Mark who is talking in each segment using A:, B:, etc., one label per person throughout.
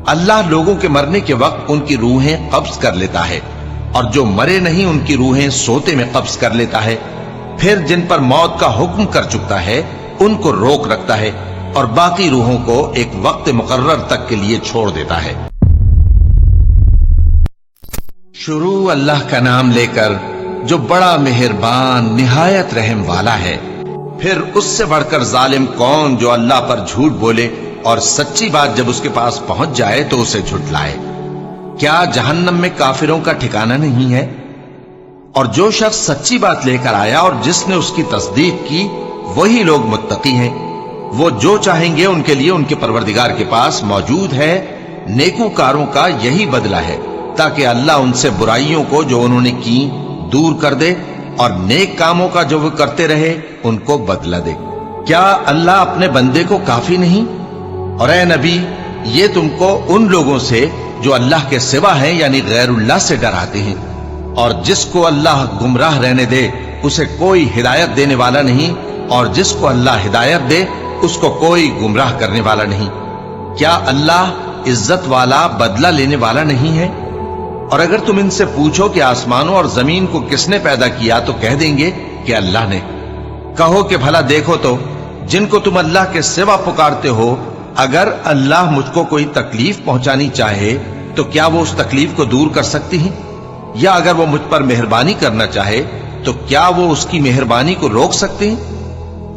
A: اللہ لوگوں کے مرنے کے وقت ان کی روحیں قبض کر لیتا ہے، اور جو مرے نہیں ان کی روحیں سوتے میں قبض کر لیتا ہے، پھر جن پر موت کا حکم کر چکتا ہے ان کو روک رکھتا ہے، اور باقی روحوں کو ایک وقت مقرر تک کے لیے چھوڑ دیتا ہے۔ شروع اللہ کا نام لے کر جو بڑا مہربان نہایت رحم والا ہے۔ پھر اس سے بڑھ کر ظالم کون جو اللہ پر جھوٹ بولے اور سچی بات جب اس کے پاس پہنچ جائے تو اسے جھٹلائے۔ کیا جہنم میں کافروں کا ٹھکانہ نہیں ہے؟ اور جو شخص سچی بات لے کر آیا اور جس نے اس کی تصدیق کی وہی لوگ متقی ہیں۔ وہ جو چاہیں گے ان کے لیے ان کے پروردگار کے پاس موجود ہے۔ نیکوکاروں کا یہی بدلہ ہے، تاکہ اللہ ان سے برائیوں کو جو انہوں نے کی دور کر دے، اور نیک کاموں کا جو وہ کرتے رہے ان کو بدلہ دے۔ کیا اللہ اپنے بندے کو کافی نہیں؟ اور اے نبی، یہ تم کو ان لوگوں سے جو اللہ کے سوا ہیں یعنی غیر اللہ سے ڈراتے ہیں، اور جس کو اللہ گمراہ رہنے دے اسے کوئی ہدایت دینے والا نہیں، اور جس کو اللہ ہدایت دے اس کو کوئی گمراہ کرنے والا نہیں۔ کیا اللہ عزت والا بدلہ لینے والا نہیں ہے؟ اور اگر تم ان سے پوچھو کہ آسمانوں اور زمین کو کس نے پیدا کیا تو کہہ دیں گے کہ اللہ نے۔ کہو کہ بھلا دیکھو تو جن کو تم اللہ کے سوا پکارتے ہو، اگر اللہ مجھ کو کوئی تکلیف پہنچانی چاہے تو کیا وہ اس تکلیف کو دور کر سکتی ہیں؟ یا اگر وہ مجھ پر مہربانی کرنا چاہے تو کیا وہ اس کی مہربانی کو روک سکتے ہیں؟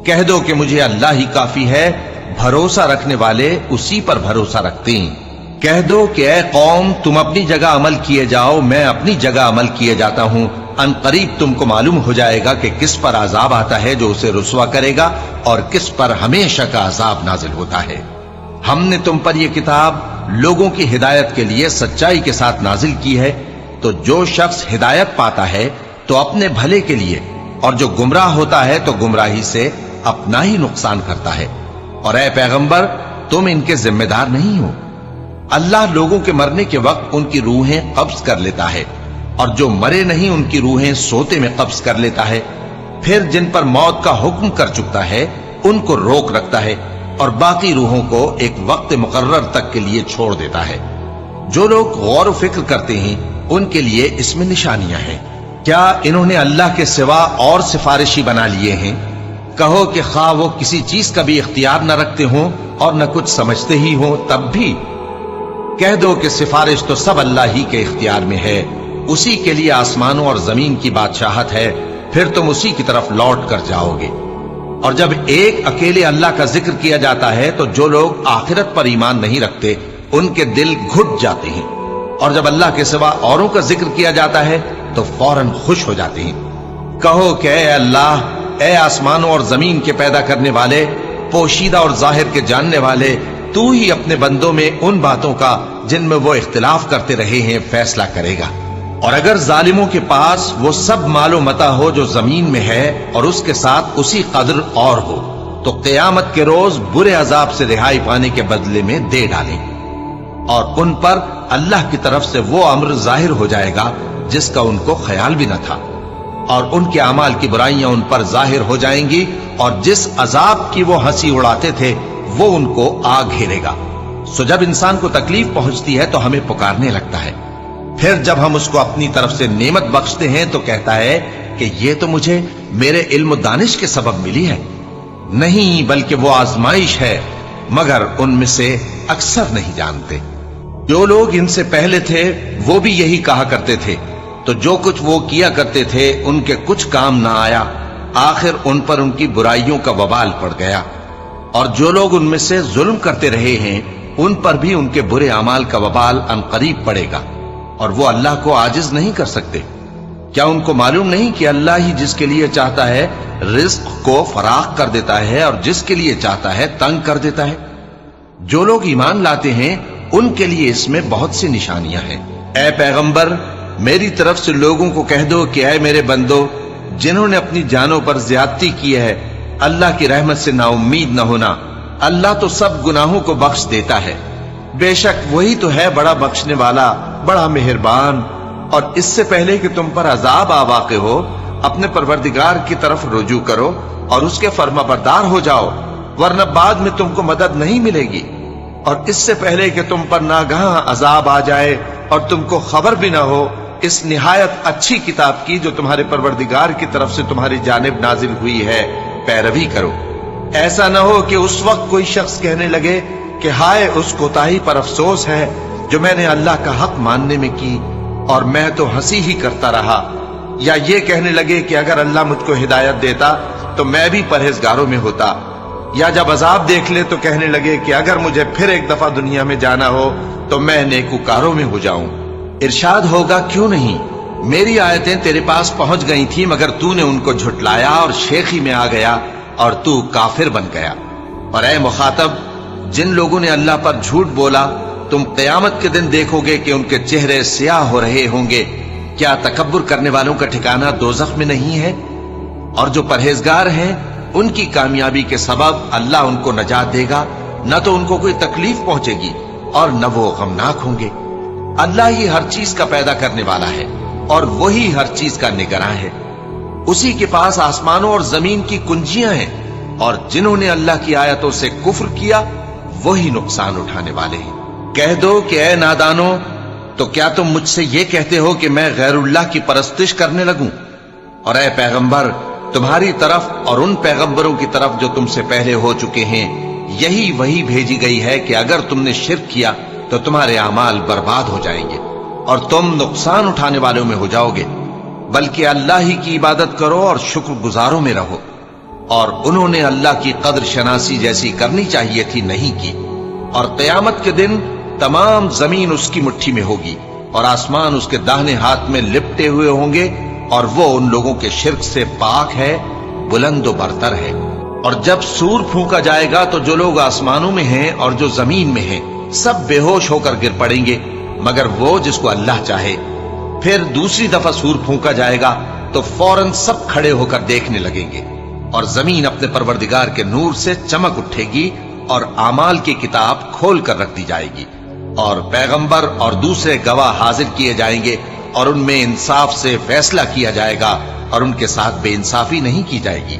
A: کہہ دو کہ مجھے اللہ ہی کافی ہے، بھروسہ رکھنے والے اسی پر بھروسہ رکھتے ہیں۔ کہہ دو کہ اے قوم تم اپنی جگہ عمل کیے جاؤ، میں اپنی جگہ عمل کیے جاتا ہوں، ان قریب تم کو معلوم ہو جائے گا کہ کس پر عذاب آتا ہے جو اسے رسوا کرے گا، اور کس پر ہمیشہ کا عذاب نازل ہوتا ہے۔ ہم نے تم پر یہ کتاب لوگوں کی ہدایت کے لیے سچائی کے ساتھ نازل کی ہے، تو جو شخص ہدایت پاتا ہے تو اپنے بھلے کے لیے، اور جو گمراہ ہوتا ہے تو گمراہی سے اپنا ہی نقصان کرتا ہے۔ اور اے پیغمبر تم ان کے ذمہ دار نہیں ہو۔ اللہ لوگوں کے مرنے کے وقت ان کی روحیں قبض کر لیتا ہے، اور جو مرے نہیں ان کی روحیں سوتے میں قبض کر لیتا ہے، پھر جن پر موت کا حکم کر چکتا ہے ان کو روک رکھتا ہے، اور باقی روحوں کو ایک وقت مقرر تک کے لیے چھوڑ دیتا ہے۔ جو لوگ غور و فکر کرتے ہیں ان کے لیے اس میں نشانیاں ہیں۔ کیا انہوں نے اللہ کے سوا اور سفارشی بنا لیے ہیں؟ کہو کہ خواہ وہ کسی چیز کا بھی اختیار نہ رکھتے ہوں اور نہ کچھ سمجھتے ہی ہوں تب بھی کہہ دو کہ سفارش تو سب اللہ ہی کے اختیار میں ہے، اسی کے لیے آسمانوں اور زمین کی بادشاہت ہے، پھر تم اسی کی طرف لوٹ کر جاؤ گے۔ اور جب ایک اکیلے اللہ کا ذکر کیا جاتا ہے تو جو لوگ آخرت پر ایمان نہیں رکھتے ان کے دل گھٹ جاتے ہیں، اور جب اللہ کے سوا اوروں کا ذکر کیا جاتا ہے تو فوراً خوش ہو جاتے ہیں۔ کہو کہ اے اللہ، اے آسمانوں اور زمین کے پیدا کرنے والے، پوشیدہ اور ظاہر کے جاننے والے، تو ہی اپنے بندوں میں ان باتوں کا جن میں وہ اختلاف کرتے رہے ہیں فیصلہ کرے گا۔ اور اگر ظالموں کے پاس وہ سب مال و متاع ہو جو زمین میں ہے اور اس کے ساتھ اسی قدر اور ہو تو قیامت کے روز برے عذاب سے رہائی پانے کے بدلے میں دے ڈالیں، اور ان پر اللہ کی طرف سے وہ امر ظاہر ہو جائے گا جس کا ان کو خیال بھی نہ تھا، اور ان کے اعمال کی برائیاں ان پر ظاہر ہو جائیں گی، اور جس عذاب کی وہ ہنسی اڑاتے تھے وہ ان کو آ گھیرے گا۔ سو جب انسان کو تکلیف پہنچتی ہے تو ہمیں پکارنے لگتا ہے، پھر جب ہم اس کو اپنی طرف سے نعمت بخشتے ہیں تو کہتا ہے کہ یہ تو مجھے میرے علم و دانش کے سبب ملی ہے۔ نہیں، بلکہ وہ آزمائش ہے، مگر ان میں سے اکثر نہیں جانتے۔ جو لوگ ان سے پہلے تھے وہ بھی یہی کہا کرتے تھے، تو جو کچھ وہ کیا کرتے تھے ان کے کچھ کام نہ آیا، آخر ان پر ان کی برائیوں کا وبال پڑ گیا۔ اور جو لوگ ان میں سے ظلم کرتے رہے ہیں ان پر بھی ان کے برے اعمال کا وبال عنقریب پڑے گا، اور وہ اللہ کو عاجز نہیں کر سکتے۔ کیا ان کو معلوم نہیں کہ اللہ ہی جس کے لیے چاہتا ہے رزق کو فراخ کر دیتا ہے اور جس کے لیے چاہتا ہے تنگ کر دیتا ہے؟ جو لوگ ایمان لاتے ہیں ان کے لیے اس میں بہت سی نشانیاں ہیں۔ اے پیغمبر، میری طرف سے لوگوں کو کہہ دو کہ اے میرے بندو، جنہوں نے اپنی جانوں پر زیادتی کی ہے، اللہ کی رحمت سے نا امید نہ ہونا۔ اللہ تو سب گناہوں کو بخش دیتا ہے، بے شک وہی تو ہے بڑا بخشنے والا، بڑا مہربان۔ اور اس سے پہلے کہ تم پر عذاب آ واقع ہو، اپنے پروردگار کی طرف رجوع کرو اور اس کے فرما بردار ہو جاؤ، ورنہ بعد میں تم کو مدد نہیں ملے گی۔ اور اس سے پہلے کہ تم پر ناگہاں عذاب آ جائے اور تم کو خبر بھی نہ ہو، اس نہایت اچھی کتاب کی جو تمہارے پروردگار کی طرف سے تمہاری جانب نازل ہوئی ہے پیروی کرو۔ ایسا نہ ہو کہ اس وقت کوئی شخص کہنے لگے کہ ہائے اس کوتاہی پر افسوس ہے جو میں نے اللہ کا حق ماننے میں کی اور میں تو ہنسی ہی کرتا رہا، یا یہ کہنے لگے کہ اگر اللہ مجھ کو ہدایت دیتا تو میں بھی پرہیزگاروں میں ہوتا، یا جب عذاب دیکھ لے تو کہنے لگے کہ اگر مجھے پھر ایک دفعہ دنیا میں جانا ہو تو میں نیکوکاروں میں ہو جاؤں۔ ارشاد ہوگا کیوں نہیں، میری آیتیں تیرے پاس پہنچ گئی تھی مگر تو نے ان کو جھٹلایا اور شیخی میں آ گیا اور تو کافر بن گیا۔ اور اے مخاطب، جن لوگوں نے اللہ پر جھوٹ بولا تم قیامت کے دن دیکھو گے کہ ان کے چہرے سیاہ ہو رہے ہوں گے۔ کیا تکبر کرنے والوں کا ٹھکانہ دوزخ میں نہیں ہے؟ اور جو پرہیزگار ہیں ان کی کامیابی کے سبب اللہ ان کو نجات دے گا، نہ تو ان کو کوئی تکلیف پہنچے گی اور نہ وہ غمناک ہوں گے۔ اللہ ہی ہر چیز کا پیدا کرنے والا ہے اور وہی ہر چیز کا نگراں ہے۔ اسی کے پاس آسمانوں اور زمین کی کنجیاں ہیں، اور جنہوں نے اللہ کی آیتوں سے کفر کیا وہی نقصان اٹھانے والے ہیں۔ کہہ دو کہ اے نادانو، تو کیا تم مجھ سے یہ کہتے ہو کہ میں غیر اللہ کی پرستش کرنے لگوں؟ اور اے پیغمبر، تمہاری طرف اور ان پیغمبروں کی طرف جو تم سے پہلے ہو چکے ہیں یہی وہی بھیجی گئی ہے کہ اگر تم نے شرک کیا تو تمہارے اعمال برباد ہو جائیں گے اور تم نقصان اٹھانے والوں میں ہو جاؤ گے، بلکہ اللہ ہی کی عبادت کرو اور شکر گزاروں میں رہو۔ اور انہوں نے اللہ کی قدر شناسی جیسی کرنی چاہیے تھی نہیں کی۔ اور قیامت کے دن تمام زمین اس کی مٹھی میں ہوگی اور آسمان اس کے داہنے ہاتھ میں لپٹے ہوئے ہوں گے، اور وہ ان لوگوں کے شرک سے پاک ہے، بلند و برتر ہے۔ اور جب سور پھونکا جائے گا تو جو لوگ آسمانوں میں ہیں اور جو زمین میں ہیں سب بے ہوش ہو کر گر پڑیں گے مگر وہ جس کو اللہ چاہے۔ پھر دوسری دفعہ سور پھونکا جائے گا تو فوراً سب کھڑے ہو کر دیکھنے لگیں گے، اور زمین اپنے پروردگار کے نور سے چمک اٹھے گی اور اعمال کی کتاب کھول کر رکھ دی جائے گی، اور پیغمبر اور دوسرے گواہ حاضر کیے جائیں گے، اور ان میں انصاف سے فیصلہ کیا جائے گا اور ان کے ساتھ بے انصافی نہیں کی جائے گی۔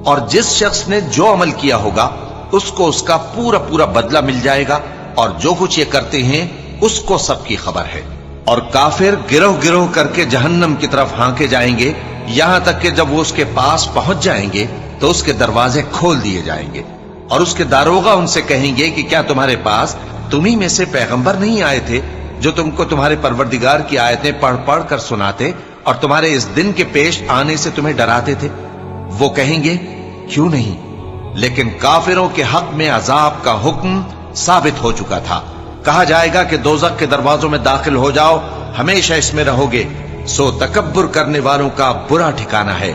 A: اور جس شخص نے جو عمل کیا ہوگا اس کو اس کا پورا پورا بدلہ مل جائے گا، اور جو کچھ یہ کرتے ہیں اس کو سب کی خبر ہے۔ اور کافر گروہ گروہ کر کے جہنم کی طرف ہانکے جائیں گے، یہاں تک کہ جب وہ اس کے پاس پہنچ جائیں گے تو اس کے دروازے کھول دیے جائیں گے، اور اس کے داروغہ ان سے کہیں گے کہ کیا تمہارے پاس تمہیں میں سے پیغمبر نہیں آئے تھے جو تم کو تمہارے پروردگار کی آیتیں پڑھ پڑھ کر سناتے اور تمہارے اس دن کے پیش آنے سے تمہیں ڈراتے تھے؟ وہ کہیں گے کیوں نہیں، لیکن کافروں کے حق میں عذاب کا حکم ثابت ہو چکا تھا۔ کہا جائے گا کہ دوزخ کے دروازوں میں داخل ہو جاؤ، ہمیشہ اس میں رہو گے، سو تکبر کرنے والوں کا برا ٹھکانہ ہے۔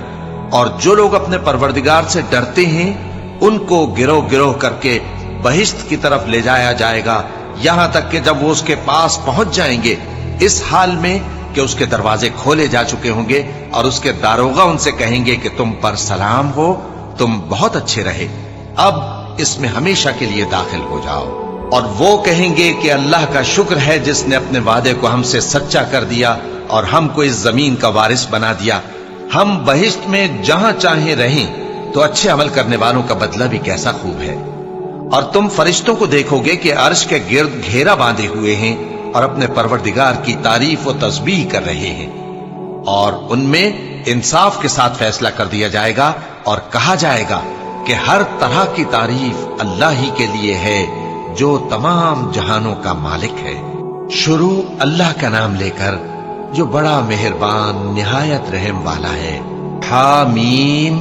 A: اور جو لوگ اپنے پروردگار سے ڈرتے ہیں ان کو گروہ گروہ کر کے بہشت کی طرف لے جایا جائے گا، یہاں تک کہ جب وہ اس کے پاس پہنچ جائیں گے اس حال میں کہ اس کے دروازے کھولے جا چکے ہوں گے، اور اس کے داروغہ ان سے کہیں گے کہ تم پر سلام ہو، تم بہت اچھے رہے، اب اس میں ہمیشہ کے لیے داخل ہو جاؤ۔ اور وہ کہیں گے کہ اللہ کا شکر ہے جس نے اپنے وعدے کو ہم سے سچا کر دیا اور ہم کو اس زمین کا وارث بنا دیا، ہم بہشت میں جہاں چاہیں رہیں، تو اچھے عمل کرنے والوں کا بدلہ بھی کیسا خوب ہے۔ اور تم فرشتوں کو دیکھو گے کہ عرش کے گرد گھیرا باندھے ہوئے ہیں اور اپنے پروردگار کی تعریف و تسبیح کر رہے ہیں، اور ان میں انصاف کے ساتھ فیصلہ کر دیا جائے گا، اور کہا جائے گا کہ ہر طرح کی تعریف اللہ ہی کے لیے ہے جو تمام جہانوں کا مالک ہے۔ شروع اللہ کا نام لے کر جو بڑا مہربان نہایت رحم والا ہے۔ حامیم،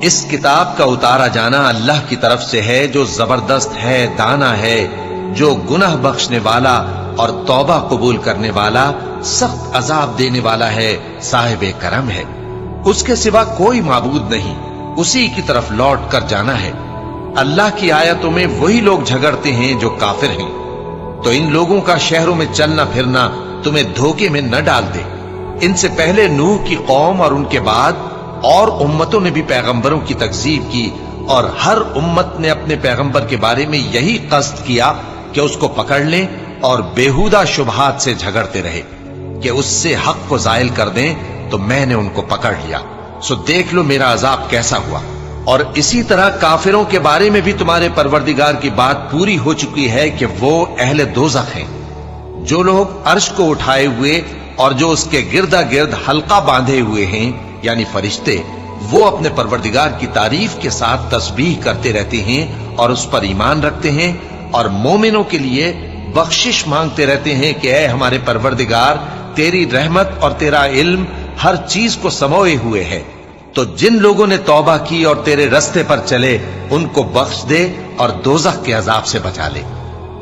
A: اس کتاب کا اتارا جانا اللہ کی طرف سے ہے جو زبردست ہے، دانا ہے، جو گناہ بخشنے والا اور توبہ قبول کرنے والا، سخت عذاب دینے والا ہے، صاحب کرم ہے۔ اس کے سوا کوئی معبود نہیں، اسی کی طرف لوٹ کر جانا ہے۔ اللہ کی آیتوں میں وہی لوگ جھگڑتے ہیں جو کافر ہیں، تو ان لوگوں کا شہروں میں چلنا پھرنا تمہیں دھوکے میں نہ ڈال دے۔ ان سے پہلے نوح کی قوم اور ان کے بعد اور امتوں نے بھی پیغمبروں کی تکذیب کی، اور ہر امت نے اپنے پیغمبر کے بارے میں یہی قصد کیا کہ اس کو پکڑ لیں اور بیہودہ شبہات سے جھگڑتے رہے کہ اس سے حق کو زائل کر دیں، تو میں نے ان کو پکڑ لیا، سو دیکھ لو میرا عذاب کیسا ہوا۔ اور اسی طرح کافروں کے بارے میں بھی تمہارے پروردگار کی بات پوری ہو چکی ہے کہ وہ اہل دوزخ ہیں۔ جو لوگ عرش کو اٹھائے ہوئے اور جو اس کے گردا گرد حلقہ باندھے ہوئے ہیں یعنی فرشتے، وہ اپنے پروردگار کی تعریف کے ساتھ تسبیح کرتے رہتے ہیں اور اس پر ایمان رکھتے ہیں، اور مومنوں کے لیے بخشش مانگتے رہتے ہیں کہ اے ہمارے پروردگار، تیری رحمت اور تیرا علم ہر چیز کو سموئے ہوئے ہے، تو جن لوگوں نے توبہ کی اور تیرے رستے پر چلے ان کو بخش دے اور دوزخ کے عذاب سے بچا لے۔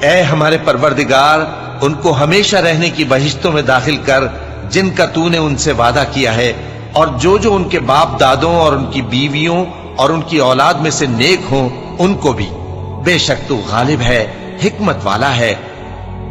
A: اے ہمارے پروردگار، ان کو ہمیشہ رہنے کی بہشتوں میں داخل کر جن کا تو نے ان سے وعدہ کیا ہے، اور جو جو ان کے باپ دادوں اور ان کی بیویوں اور ان کی اولاد میں سے نیک ہوں ان کو بھی، بے شک تو غالب ہے، حکمت والا ہے۔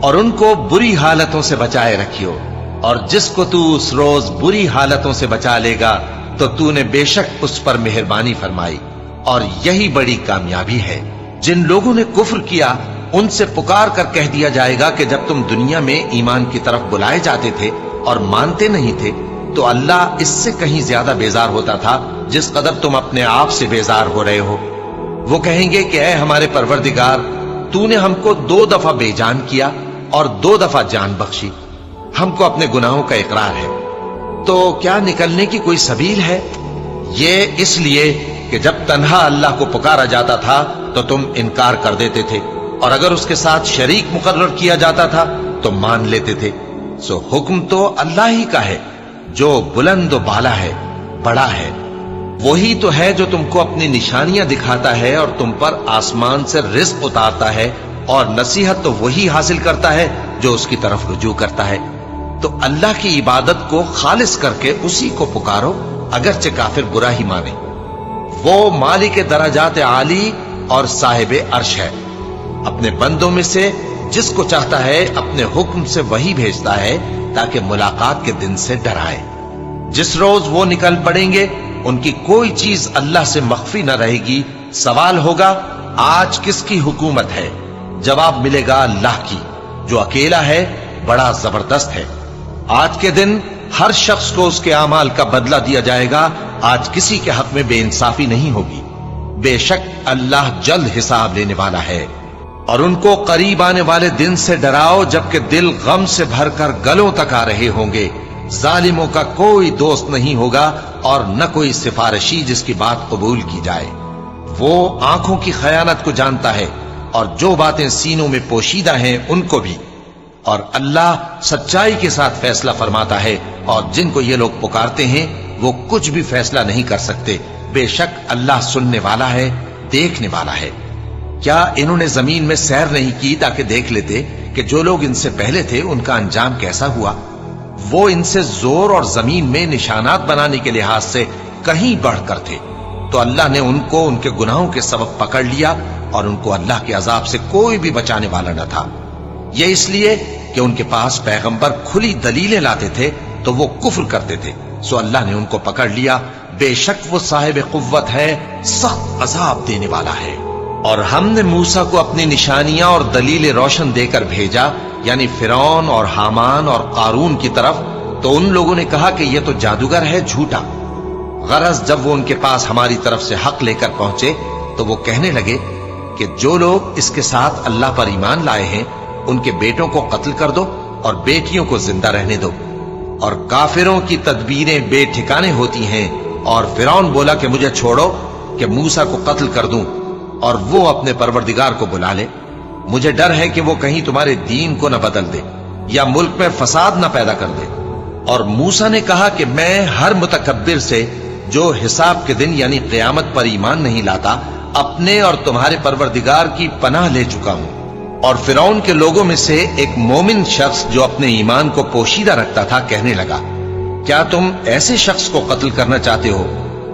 A: اور ان کو بری حالتوں سے بچائے رکھیو، اور جس کو تو اس روز بری حالتوں سے بچا لے گا تو تو نے بے شک اس پر مہربانی فرمائی، اور یہی بڑی کامیابی ہے۔ جن لوگوں نے کفر کیا ان سے پکار کر کہہ دیا جائے گا کہ جب تم دنیا میں ایمان کی طرف بلائے جاتے تھے اور مانتے نہیں تھے تو اللہ اس سے کہیں زیادہ بیزار ہوتا تھا جس قدر تم اپنے آپ سے بیزار ہو رہے ہو۔ وہ کہیں گے کہ اے ہمارے پروردگار، تو نے ہم کو 2 دفعہ بے جان کیا اور 2 دفعہ جان بخشی، ہم کو اپنے گناہوں کا اقرار ہے، تو کیا نکلنے کی کوئی سبیل ہے؟ یہ اس لیے کہ جب تنہا اللہ کو پکارا جاتا تھا تو تم انکار کر دیتے تھے، اور اگر اس کے ساتھ شریک مقرر کیا جاتا تھا تو مان لیتے تھے۔ سو حکم تو اللہ ہی کا ہے جو بلند و بالا ہے، بڑا ہے۔ وہی تو ہے جو تم کو اپنی نشانیاں دکھاتا ہے اور تم پر آسمان سے رزق اتارتا ہے، اور نصیحت تو وہی حاصل کرتا ہے جو اس کی طرف رجوع کرتا ہے۔ تو اللہ کی عبادت کو خالص کر کے اسی کو پکارو، اگرچہ کافر برا ہی مانے۔ وہ مالک درجات عالی اور صاحب عرش ہے، اپنے بندوں میں سے جس کو چاہتا ہے اپنے حکم سے وہی بھیجتا ہے تاکہ ملاقات کے دن سے ڈرائے۔ جس روز وہ نکل پڑیں گے ان کی کوئی چیز اللہ سے مخفی نہ رہے گی۔ سوال ہوگا آج کس کی حکومت ہے؟ جواب ملے گا اللہ کی، جو اکیلا ہے، بڑا زبردست ہے۔ آج کے دن ہر شخص کو اس کے اعمال کا بدلہ دیا جائے گا۔ آج کسی کے حق میں بے انصافی نہیں ہوگی۔ بے شک اللہ جلد حساب لینے والا ہے۔ اور ان کو قریب آنے والے دن سے ڈراؤ جبکہ دل غم سے بھر کر گلوں تک آ رہے ہوں گے۔ ظالموں کا کوئی دوست نہیں ہوگا اور نہ کوئی سفارشی جس کی بات قبول کی جائے۔ وہ آنکھوں کی خیانت کو جانتا ہے اور جو باتیں سینوں میں پوشیدہ ہیں ان کو بھی۔ اور اللہ سچائی کے ساتھ فیصلہ فرماتا ہے، اور جن کو یہ لوگ پکارتے ہیں وہ کچھ بھی فیصلہ نہیں کر سکتے۔ بے شک اللہ سننے والا ہے، دیکھنے والا ہے۔ کیا انہوں نے زمین میں سیر نہیں کی تاکہ دیکھ لیتے کہ جو لوگ ان سے پہلے تھے ان کا انجام کیسا ہوا؟ وہ ان سے زور اور زمین میں نشانات بنانے کے لحاظ سے کہیں بڑھ کر تھے، تو اللہ نے ان کو ان کے گناہوں کے سبب پکڑ لیا، اور ان کو اللہ کے عذاب سے کوئی بھی بچانے والا نہ تھا۔ یہ اس لیے کہ ان کے پاس پیغمبر کھلی دلیلیں لاتے تھے تو وہ کفر کرتے تھے، سو اللہ نے ان کو پکڑ لیا۔ بے شک وہ صاحب قوت ہے، سخت عذاب دینے والا ہے۔ اور ہم نے موسیٰ کو اپنی نشانیاں اور دلیل روشن دے کر بھیجا، یعنی فرعون اور حامان اور قارون کی طرف، تو ان لوگوں نے کہا کہ یہ تو جادوگر ہے، جھوٹا۔ غرض جب وہ ان کے پاس ہماری طرف سے حق لے کر پہنچے تو وہ کہنے لگے کہ جو لوگ اس کے ساتھ اللہ پر ایمان لائے ہیں ان کے بیٹوں کو قتل کر دو اور بیٹیوں کو زندہ رہنے دو۔ اور کافروں کی تدبیریں بے ٹھکانے ہوتی ہیں۔ اور فرعون بولا کہ مجھے چھوڑو کہ موسیٰ کو قتل کر دوں اور وہ اپنے پروردگار کو بلا لے۔ مجھے ڈر ہے کہ وہ کہیں تمہارے دین کو نہ بدل دے یا ملک میں فساد نہ پیدا کر دے۔ اور موسیٰ نے کہا کہ میں ہر متکبر سے جو حساب کے دن یعنی قیامت پر ایمان نہیں لاتا اپنے اور تمہارے پروردگار کی پناہ لے چکا ہوں۔ اور فرعون کے لوگوں میں سے ایک مومن شخص جو اپنے ایمان کو پوشیدہ رکھتا تھا کہنے لگا، کیا تم ایسے شخص کو قتل کرنا چاہتے ہو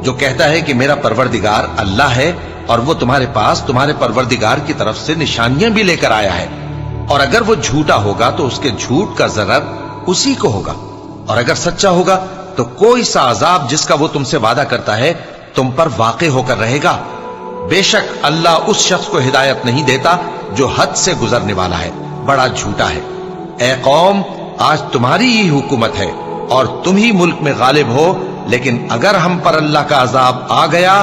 A: جو کہتا ہے کہ میرا پروردگار اللہ ہے اور وہ تمہارے پاس تمہارے پروردگار کی طرف سے نشانیاں بھی لے کر آیا ہے؟ اور اگر وہ جھوٹا ہوگا تو اس کے جھوٹ کا ضرر اسی کو ہوگا، اور اگر سچا ہوگا تو کوئی سا عذاب جس کا وہ تم سے وعدہ کرتا ہے تم پر واقع ہو کر رہے گا۔ بے شک اللہ اس شخص کو ہدایت نہیں دیتا جو حد سے گزرنے والا ہے، بڑا جھوٹا ہے۔ اے قوم، آج تمہاری ہی حکومت ہے اور تم ہی ملک میں غالب ہو، لیکن اگر ہم پر اللہ کا عذاب آ گیا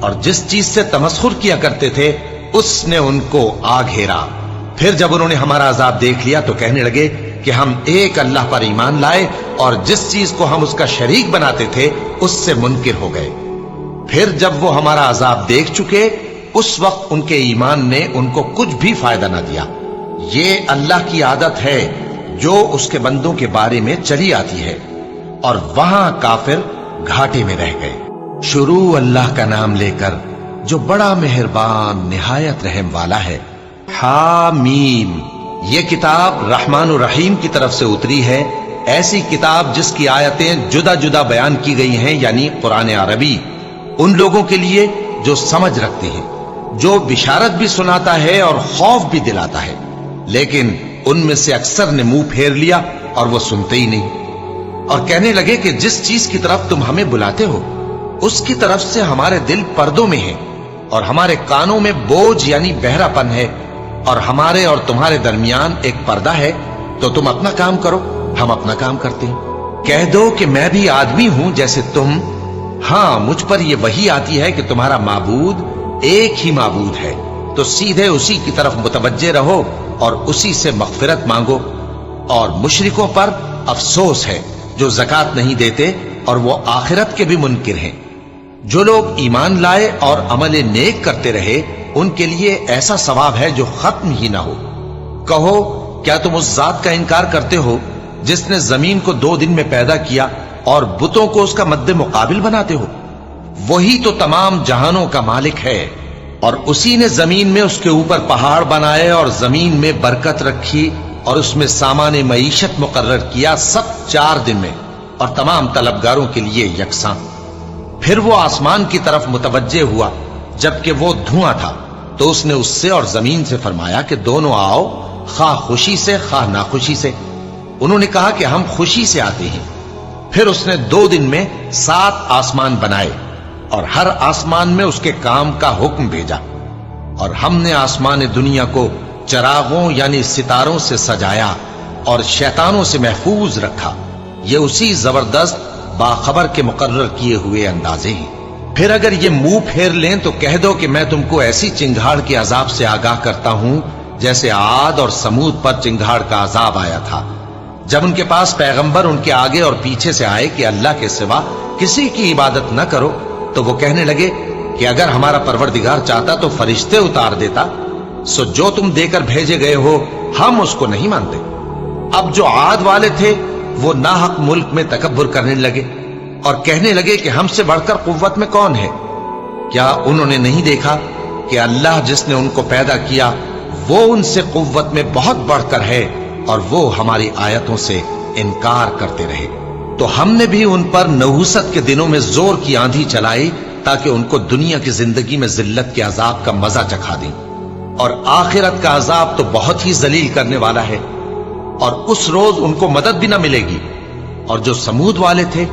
A: اور جس چیز سے تمسخر کیا کرتے تھے اس نے ان کو آ گھیرا۔ پھر جب انہوں نے ہمارا عذاب دیکھ لیا تو کہنے لگے کہ ہم ایک اللہ پر ایمان لائے اور جس چیز کو ہم اس کا شریک بناتے تھے اس سے منکر ہو گئے۔ پھر جب وہ ہمارا عذاب دیکھ چکے اس وقت ان کے ایمان نے ان کو کچھ بھی فائدہ نہ دیا۔ یہ اللہ کی عادت ہے جو اس کے بندوں کے بارے میں چلی آتی ہے، اور وہاں کافر گھاٹے میں رہ گئے۔ شروع اللہ کا نام لے کر جو بڑا مہربان نہایت رحم والا ہے۔ حامیم، یہ کتاب رحمان الرحیم کی طرف سے اتری ہے، ایسی کتاب جس کی آیتیں جدا جدا بیان کی گئی ہیں، یعنی قرآن عربی، ان لوگوں کے لیے جو سمجھ رکھتے ہیں، جو بشارت بھی سناتا ہے اور خوف بھی دلاتا ہے۔ لیکن ان میں سے اکثر نے منہ پھیر لیا اور وہ سنتے ہی نہیں، اور کہنے لگے کہ جس چیز کی طرف تم ہمیں بلاتے ہو اس کی طرف سے ہمارے دل پردوں میں ہیں، اور ہمارے کانوں میں بوجھ یعنی بہرا پن ہے، اور ہمارے اور تمہارے درمیان ایک پردہ ہے، تو تم اپنا کام کرو، ہم اپنا کام کرتے ہیں۔ کہہ دو کہ میں بھی آدمی ہوں جیسے تم، ہاں مجھ پر یہ وحی آتی ہے کہ تمہارا معبود ایک ہی معبود ہے، تو سیدھے اسی کی طرف متوجہ رہو اور اسی سے مغفرت مانگو۔ اور مشرکوں پر افسوس ہے جو زکوٰۃ نہیں دیتے اور وہ آخرت کے بھی منکر ہیں۔ جو لوگ ایمان لائے اور عمل نیک کرتے رہے ان کے لیے ایسا ثواب ہے جو ختم ہی نہ ہو۔ کہو کیا تم اس ذات کا انکار کرتے ہو جس نے زمین کو 2 دن میں پیدا کیا اور بتوں کو اس کا مد مقابل بناتے ہو؟ وہی تو تمام جہانوں کا مالک ہے، اور اسی نے زمین میں اس کے اوپر پہاڑ بنائے اور زمین میں برکت رکھی اور اس میں سامان معیشت مقرر کیا، سب 4 دن میں، اور تمام طلبگاروں کے لیے یکساں۔ پھر وہ آسمان کی طرف متوجہ ہوا جبکہ وہ دھواں تھا، تو اس نے اس سے اور زمین سے فرمایا کہ دونوں آؤ، خواہ خوشی سے خواہ ناخوشی سے۔ انہوں نے کہا کہ ہم خوشی سے آتے ہیں۔ پھر اس نے 2 دن میں 7 آسمان بنائے اور ہر آسمان میں اس کے کام کا حکم بھیجا، اور ہم نے آسمان دنیا کو چراغوں یعنی ستاروں سے سجایا اور شیطانوں سے محفوظ رکھا۔ یہ اسی زبردست باخبر کے مقرر کیے ہوئے اندازے ہیں۔ پھر اگر یہ منہ پھیر لیں تو کہہ دو کہ میں تم کو ایسی چنگھاڑ کے عذاب سے آگاہ کرتا ہوں جیسے عاد اور سمود پر چنگھاڑ کا عذاب آیا تھا، جب ان کے پاس پیغمبر ان کے آگے اور پیچھے سے آئے کہ اللہ کے سوا کسی کی عبادت نہ کرو، تو وہ کہنے لگے کہ اگر ہمارا پروردگار چاہتا تو فرشتے اتار دیتا، سو جو تم دے کر بھیجے گئے ہو ہم اس کو نہیں مانتے۔ اب جو عاد والے تھے وہ ناحق ملک میں تکبر کرنے لگے اور کہنے لگے کہ ہم سے بڑھ کر قوت میں کون ہے؟ کیا انہوں نے نہیں دیکھا کہ اللہ جس نے ان کو پیدا کیا وہ ان سے قوت میں بہت بڑھ کر ہے، اور وہ ہماری آیتوں سے انکار کرتے رہے؟ تو ہم نے بھی ان پر نحوست کے دنوں میں زور کی آندھی چلائی تاکہ ان کو دنیا کی زندگی میں ذلت کے عذاب کا مزہ چکھا دیں، اور آخرت کا عذاب تو بہت ہی ذلیل کرنے والا ہے، اور اس روز ان کو مدد بھی نہ ملے گی۔ اور جو سمود والے تھے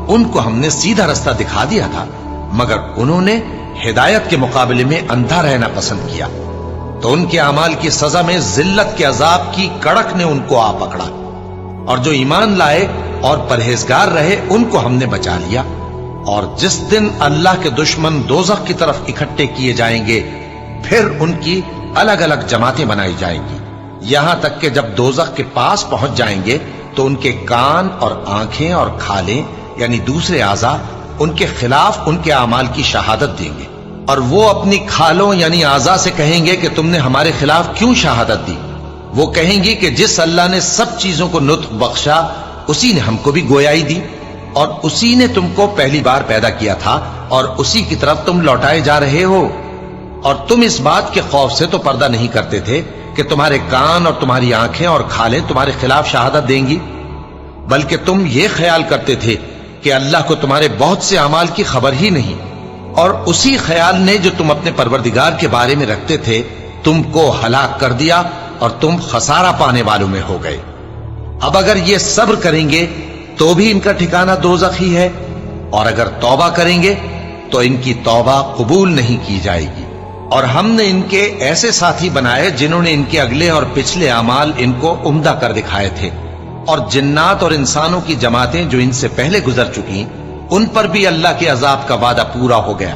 A: ان کو ہم نے سیدھا رستہ دکھا دیا تھا، مگر انہوں نے ہدایت کے مقابلے میں اندھا رہنا پسند کیا، تو ان کے اعمال کی سزا میں ذلت کے عذاب کی کڑک نے ان کو آ پکڑا۔ اور جو ایمان لائے اور پرہیزگار رہے ان کو ہم نے بچا لیا۔ اور جس دن اللہ کے دشمن دوزخ کی طرف اکٹھے کیے جائیں گے پھر ان کی الگ الگ جماعتیں بنائی جائیں گی، یہاں تک کہ جب دوزخ کے پاس پہنچ جائیں گے تو ان کے کان اور آنکھیں اور کھالیں یعنی دوسرے اعضاء ان کے خلاف ان کے اعمال کی شہادت دیں گے، اور وہ اپنی کھالوں یعنی اعضاء سے کہیں گے کہ تم نے ہمارے خلاف کیوں شہادت دی؟ وہ کہیں گی کہ جس اللہ نے سب چیزوں کو نطق بخشا اسی نے ہم کو بھی گویائی دی، اور اسی نے تم کو پہلی بار پیدا کیا تھا اور اسی کی طرف تم لوٹائے جا رہے ہو۔ اور تم اس بات کے خوف سے تو پردہ نہیں کرتے تھے کہ تمہارے کان اور تمہاری آنکھیں اور کھالیں تمہارے خلاف شہادت دیں گی، بلکہ تم یہ خیال کرتے تھے کہ اللہ کو تمہارے بہت سے اعمال کی خبر ہی نہیں، اور اسی خیال نے جو تم اپنے پروردگار کے بارے میں رکھتے تھے تم کو ہلاک کر دیا اور تم خسارہ پانے والوں میں ہو گئے۔ اب اگر یہ صبر کریں گے تو بھی ان کا ٹھکانہ دوزخ ہی ہے، اور اگر توبہ کریں گے تو ان کی توبہ قبول نہیں کی جائے گی۔ اور ہم نے ان کے ایسے ساتھی بنائے جنہوں نے ان کے اگلے اور پچھلے اعمال ان کو عمدہ کر دکھائے تھے، اور جنات اور انسانوں کی جماعتیں جو ان سے پہلے گزر چکی ان پر بھی اللہ کے عذاب کا وعدہ پورا ہو گیا۔